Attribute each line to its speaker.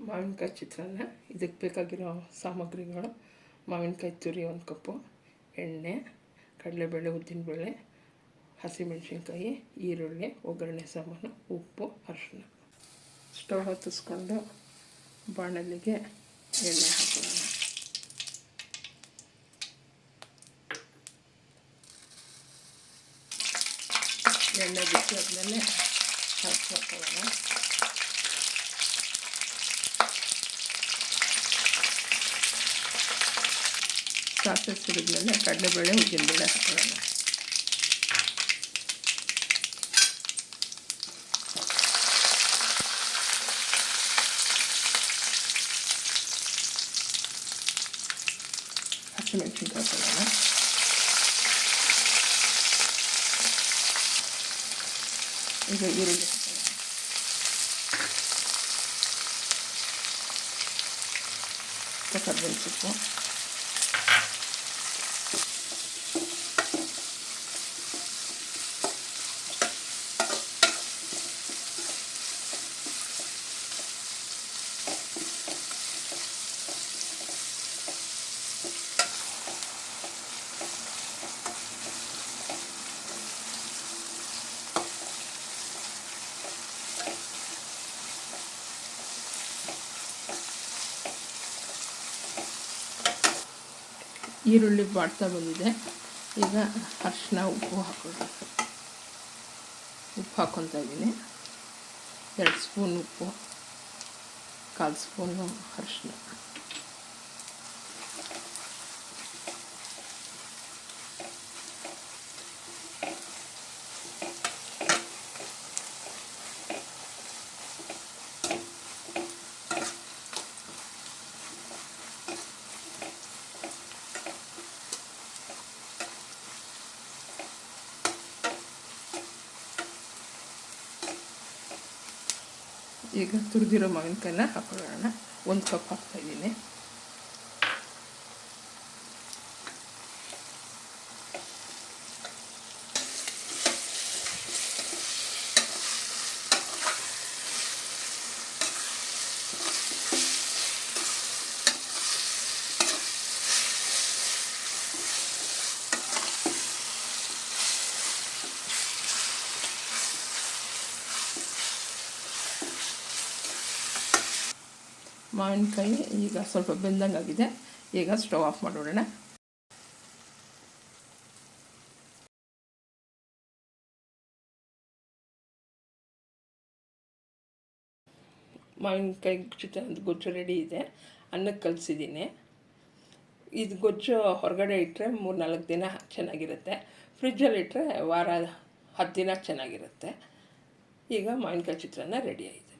Speaker 1: ಮಾವಿನಕಾಯಿ ಚಿತ್ರಾನ್ನ. ಇದಕ್ಕೆ ಬೇಕಾಗಿರೋ ಸಾಮಗ್ರಿಗಳು: ಮಾವಿನಕಾಯಿ ತುರಿ 1 ಕಪ್ಪು, ಎಣ್ಣೆ, ಕಡಲೆಬೇಳೆ, ಉದ್ದಿನಬೇಳೆ, ಹಸಿಮೆಣಸಿನ್ಕಾಯಿ, ಈರುಳ್ಳಿ, ಒಗ್ಗರಣೆ ಸಾಮಾನು, ಉಪ್ಪು, ಅರಿಶಿನ. ಸ್ಟವ್ ಹೊತ್ತಿಸ್ಕೊಂಡು ಬಾಣಲಿಗೆ ಎಣ್ಣೆ ಹಾಕೋಣ. ಎಣ್ಣೆ ಬಿಸಿ ಆದಮೇಲೆ ಹಾಕೊಳ್ಳೋಣ. ಸಾಸಿವೆ ಸಿಡಿದ್ಮೇಲೆ ಕಡಲೆಬೇಳೆ, ಉದ್ದಿನಬೇಳೆ ಹಾಕೊಳ್ಳೋಣ. ಹಸಿಮೆಣಸಿನ್ಕಾಯಿ ಹಾಕೊಳ್ಳೋಣ. ಈಗ ಈರುಳ್ಳಿ ಹಾಕೊಳ್ಳೋಣ. ಕರ್ಬೇವಿನ ಸೊಪ್ಪು, ಈರುಳ್ಳಿ ಬಾಡ್ತಾ ಬಂದಿದೆ. ಈಗ ಅರಿಶಿನ, ಉಪ್ಪು ಹಾಕೊಳ್ಳೋಣ. ಉಪ್ಪು ಹಾಕ್ಕೊತಾ ಇದ್ದೀನಿ. 2 ಸ್ಪೂನ್ ಉಪ್ಪು, 1/4 ಸ್ಪೂನು ಅರಿಶಿನ. ಈಗ ತುರಿದಿರೋ ಮಾವಿನಕಾಯಿನ ಹಾಕೊಳ್ಳೋಣ. 1 ಕಪ್ ಹಾಕ್ತಾಯಿದ್ದೀನಿ. ಮಾವಿನಕಾಯಿ ಈಗ ಸ್ವಲ್ಪ ಬೆಂದಂಗಾಗಿದೆ. ಈಗ ಸ್ಟವ್ ಆಫ್ ಮಾಡೋಣ. ಮಾವಿನಕಾಯಿ ಚಿತ್ರಾನ್ನದ ಗೊಜ್ಜು ರೆಡಿ ಇದೆ. ಅನ್ನಕ್ಕೆ ಕಲಿಸಿದ್ದೀನಿ. ಇದು ಗೊಜ್ಜು ಹೊರಗಡೆ ಇಟ್ಟರೆ 3-4 ದಿನ ಚೆನ್ನಾಗಿರುತ್ತೆ. ಫ್ರಿಜ್ಜಲ್ಲಿ ಇಟ್ಟರೆ ವಾರ 10 ದಿನ ಚೆನ್ನಾಗಿರುತ್ತೆ. ಈಗ ಮಾವಿನಕಾಯಿ ಚಿತ್ರಾನ್ನ ರೆಡಿ ಆಯಿತು.